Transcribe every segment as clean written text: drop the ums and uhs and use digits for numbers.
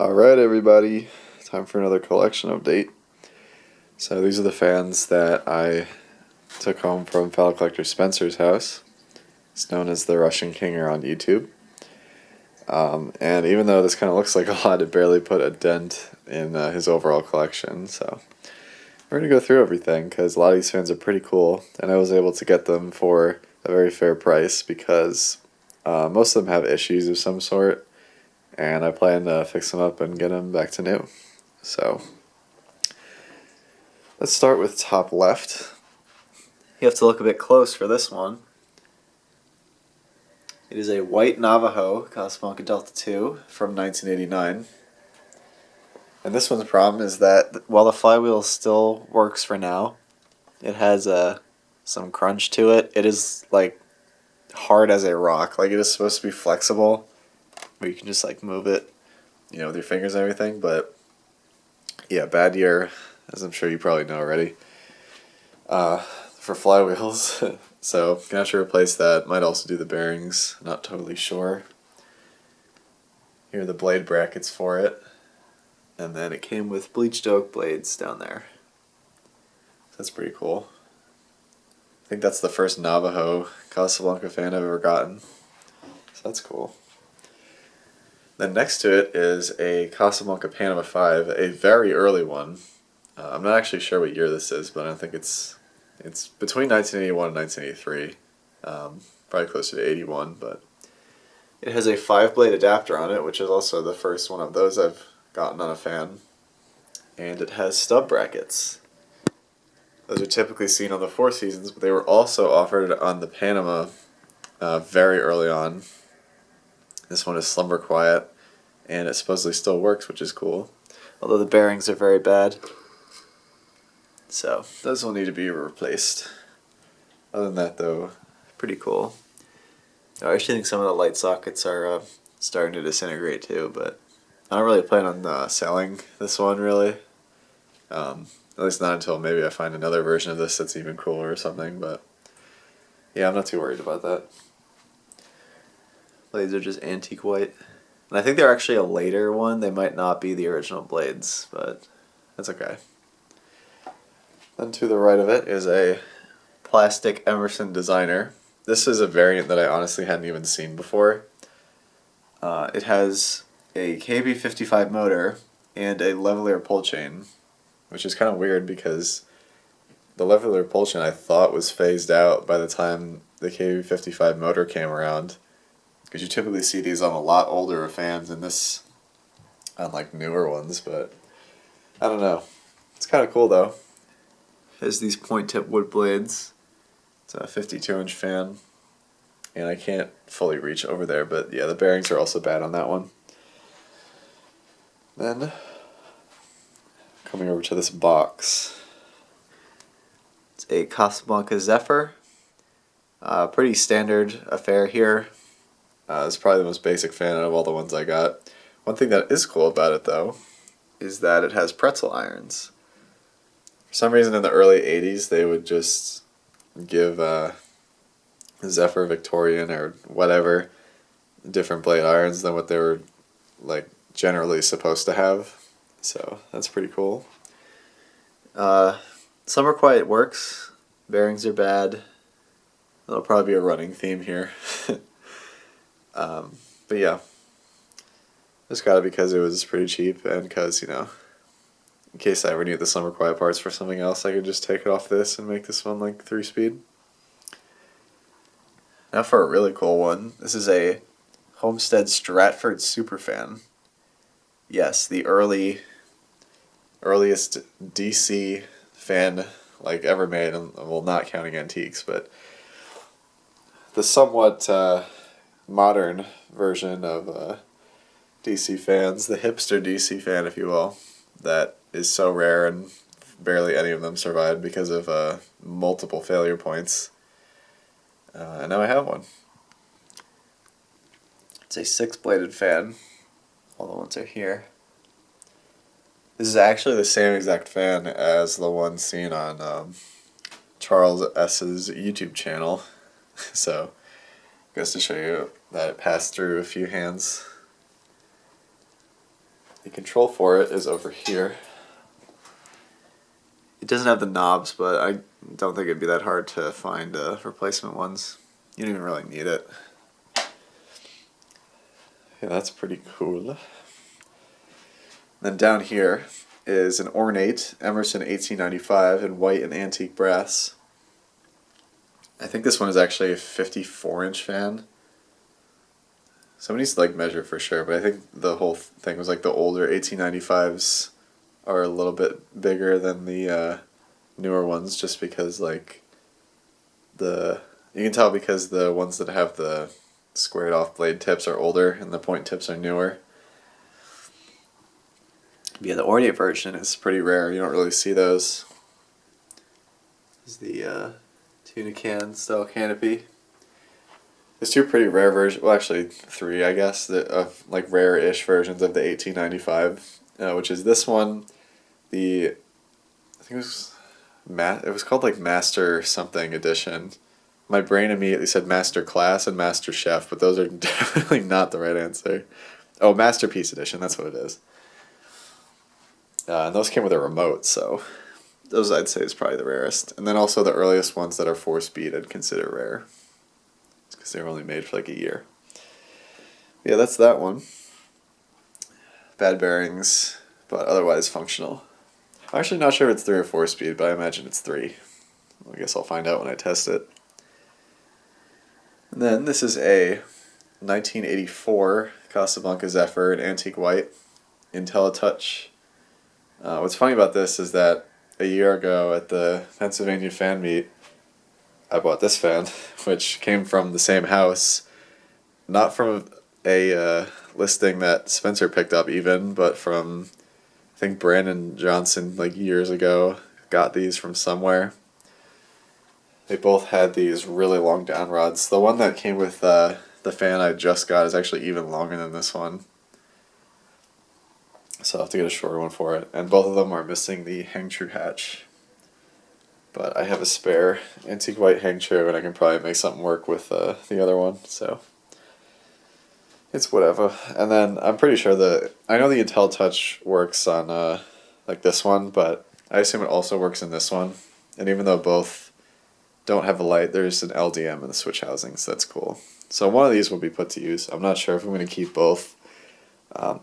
Alright everybody, time for another collection update. So these are the fans that I took home from fellow collector Spencer's house. It's known as TheRussianKinger on YouTube. And even though this kind of looks like a lot, it barely put a dent in his overall collection. So we're going to go through everything because a lot of these fans are pretty cool, and I was able to get them for a very fair price because most of them have issues of some sort. And I plan to fix them up and get them back to new. So let's start with top left. You have to look a bit close for this one. It is a white Navajo Casablanca Delta 2 from 1989. And this one's problem is that while the flywheel still works for now, it has some crunch to it. It is like hard as a rock. Like it is supposed to be flexible, where you can just like move it, you know, with your fingers and everything. But yeah, bad year, as I'm sure you probably know already, for flywheels. So gonna have to replace that. Might also do the bearings, not totally sure. Here are the blade brackets for it, and then it came with bleached oak blades down there. So that's pretty cool. I think that's the first Navajo Casablanca fan I've ever gotten, so that's cool. Then next to it is a Casablanca Panama 5, a very early one. I'm not actually sure what year this is, but I think it's between 1981 and 1983. Probably closer to 81, but it has a 5-blade adapter on it, which is also the first one of those I've gotten on a fan. And it has stub brackets. Those are typically seen on the Four Seasons, but they were also offered on the Panama very early on. This one is Slumber Quiet, and it supposedly still works, which is cool. Although the bearings are very bad. So, those will need to be replaced. Other than that, though, pretty cool. I actually think some of the light sockets are starting to disintegrate too, but I don't really plan on selling this one, really. At least not until maybe I find another version of this that's even cooler or something, but yeah, I'm not too worried about that. Blades are just antique white. And I think they're actually a later one. They might not be the original blades, but that's okay. Then to the right of it is a plastic Emerson designer. This is a variant that I honestly hadn't even seen before. It has a KB55 motor and a leveler pull chain, which is kind of weird because the leveler pull chain I thought was phased out by the time the KB55 motor came around. Because you typically see these on a lot older fans than this on like newer ones, but I don't know. It's kind of cool though. It has these point tip wood blades. It's a 52-inch fan, and I can't fully reach over there, but yeah, the bearings are also bad on that one. Then coming over to this box, it's a Casablanca Zephyr. Pretty standard affair here. It's probably the most basic fan out of all the ones I got. One thing that is cool about it, though, is that it has pretzel irons. For some reason, in the early 80s, they would just give Zephyr Victorian or whatever different blade irons than what they were like generally supposed to have. So that's pretty cool. Summer Quiet works. Bearings are bad. That'll probably be a running theme here. But yeah, just got it because it was pretty cheap and because, you know, in case I ever need the Summer Quiet parts for something else, I could just take it off this and make this one like 3-speed. Now for a really cool one, this is a Homestead Stratford Superfan. Yes, the earliest DC fan like ever made, well, not counting antiques, but the somewhat modern version of DC fans, the hipster DC fan, if you will, that is so rare and barely any of them survived because of multiple failure points. And now I have one. It's a 6-bladed fan. All the ones are here. This is actually the same exact fan as the one seen on Charles S.'s YouTube channel. So, goes to show you that it passed through a few hands. The control for it is over here. It doesn't have the knobs, but I don't think it'd be that hard to find replacement ones. You don't even really need it. Yeah, that's pretty cool. Then down here is an Ornate Emerson 1895 in white and antique brass. I think this one is actually a 54-inch fan. Somebody needs to like measure for sure, but I think the whole thing was like the older 1895s are a little bit bigger than the newer ones, just because like you can tell because the ones that have the squared off blade tips are older and the point tips are newer. Yeah, the Ornate version is pretty rare. You don't really see those. This is the tuna can style canopy. There's two pretty rare versions, well actually three I guess, of like rare-ish versions of the 1895, which is this one, I think it was called like Master something edition. My brain immediately said Master Class and Master Chef, but those are definitely not the right answer. Oh, Masterpiece edition, that's what it is. And those came with a remote, so those I'd say is probably the rarest. And then also the earliest ones that are 4-speed I'd consider rare. It's because they were only made for like a year. Yeah, that's that one. Bad bearings, but otherwise functional. I'm actually not sure if it's 3 or 4-speed, but I imagine it's 3. Well, I guess I'll find out when I test it. And then this is a 1984 Casablanca Zephyr in antique white, Intelitouch. What's funny about this is that a year ago at the Pennsylvania fan meet, I bought this fan, which came from the same house, not from a listing that Spencer picked up even, but from, I think Brandon Johnson, like years ago, got these from somewhere. They both had these really long down rods. The one that came with the fan I just got is actually even longer than this one. So I'll have to get a shorter one for it. And both of them are missing the hang true hatch. But I have a spare antique white hang true, and I can probably make something work with the other one. So it's whatever. And then I'm pretty sure I know the Intelitouch works on like this one, but I assume it also works in this one. And even though both don't have a light, there's an LDM in the switch housing, so that's cool. So one of these will be put to use. I'm not sure if I'm going to keep both.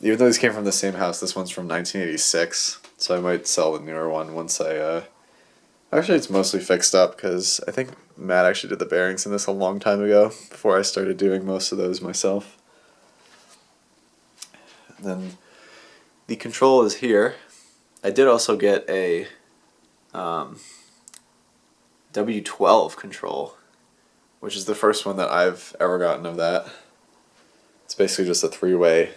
Even though these came from the same house, this one's from 1986, so I might sell the newer one once actually it's mostly fixed up, because I think Matt actually did the bearings in this a long time ago, before I started doing most of those myself. And then the control is here. I did also get a W12 control, which is the first one that I've ever gotten of that. It's basically just a 3-way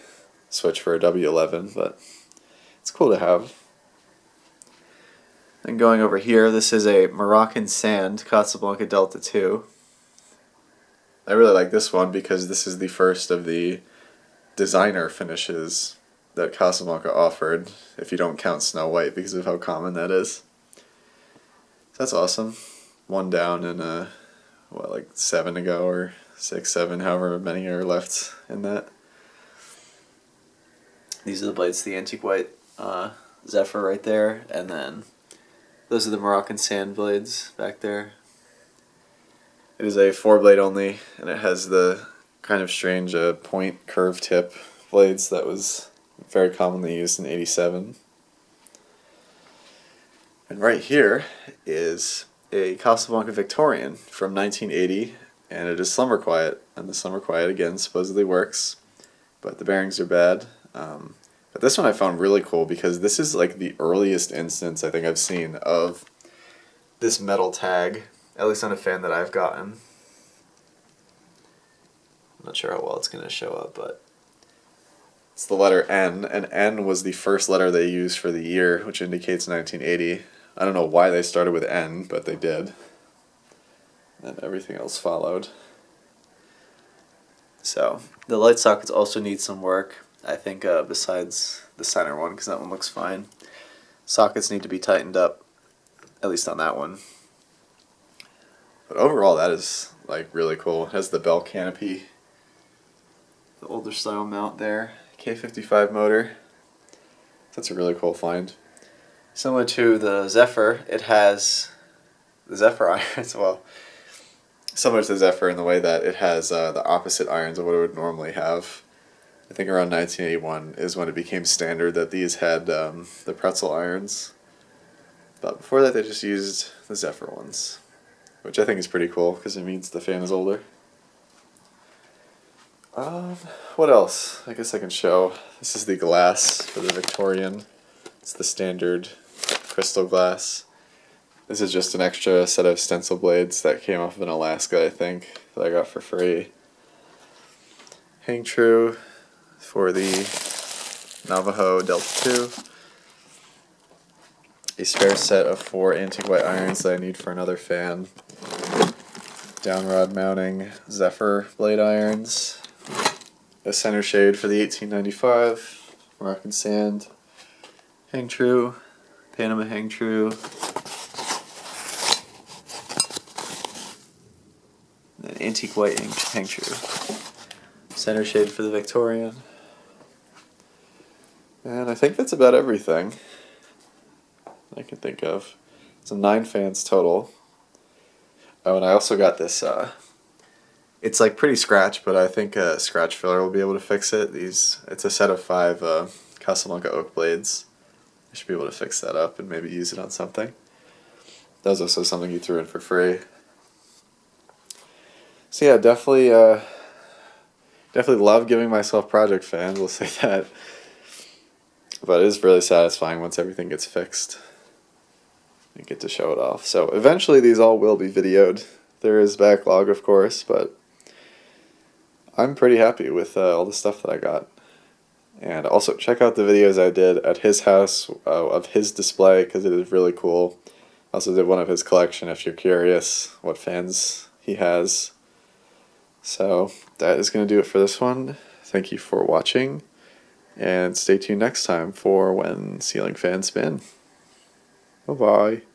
switch for a W11, but it's cool to have. And going over here, this is a Moroccan sand Casablanca Delta 2. I really like this one because this is the first of the designer finishes that Casablanca offered, if you don't count Snow White because of how common that is. So that's awesome. One down in like 7 ago, or 6, 7, however many are left in that. These are the blades, the antique white Zephyr right there, and then those are the Moroccan sand blades back there. It is a 4-blade only, and it has the kind of strange point curve tip blades that was very commonly used in '87. And right here is a Casablanca Victorian from 1980, and it is slumber quiet, and the slumber quiet again supposedly works, but the bearings are bad. But this one I found really cool because this is like the earliest instance I think I've seen of this metal tag, at least on a fan that I've gotten. I'm not sure how well it's going to show up, but it's the letter N, and N was the first letter they used for the year, which indicates 1980. I don't know why they started with N, but they did. And everything else followed. So, the light sockets also need some work, I think, besides the center one, because that one looks fine. Sockets need to be tightened up, at least on that one. But overall, that is like really cool. It has the bell canopy, the older style mount there, K55 motor. That's a really cool find. Similar to the Zephyr, it has the Zephyr irons, well, similar to the Zephyr in the way that it has the opposite irons of what it would normally have. I think around 1981 is when it became standard that these had the pretzel irons. But before that they just used the Zephyr ones, which I think is pretty cool because it means the fan is older. What else? I guess I can show. This is the glass for the Victorian. It's the standard crystal glass. This is just an extra set of stencil blades that came off of an Alaska, I think, that I got for free. Hang true for the Navajo Delta 2. A spare set of 4 antique white irons that I need for another fan. Downrod mounting Zephyr blade irons. A center shade for the 1895 Moroccan sand. Hang true. Panama hang true. An antique white hang true. Center shade for the Victorian. And I think that's about everything I can think of. It's 9 fans total. Oh, and I also got this, it's like pretty scratched, but I think a scratch filler will be able to fix it. It's a set of 5 Casablanca oak blades. I should be able to fix that up and maybe use it on something. That was also something you threw in for free. So yeah, definitely love giving myself project fans, we'll say that. But it is really satisfying once everything gets fixed. You get to show it off. So eventually these all will be videoed. There is backlog, of course, but I'm pretty happy with all the stuff that I got. And also check out the videos I did at his house of his display, because it is really cool. I also did one of his collection if you're curious what fans he has. So that is going to do it for this one. Thank you for watching, and stay tuned next time for when ceiling fans spin. Bye-bye.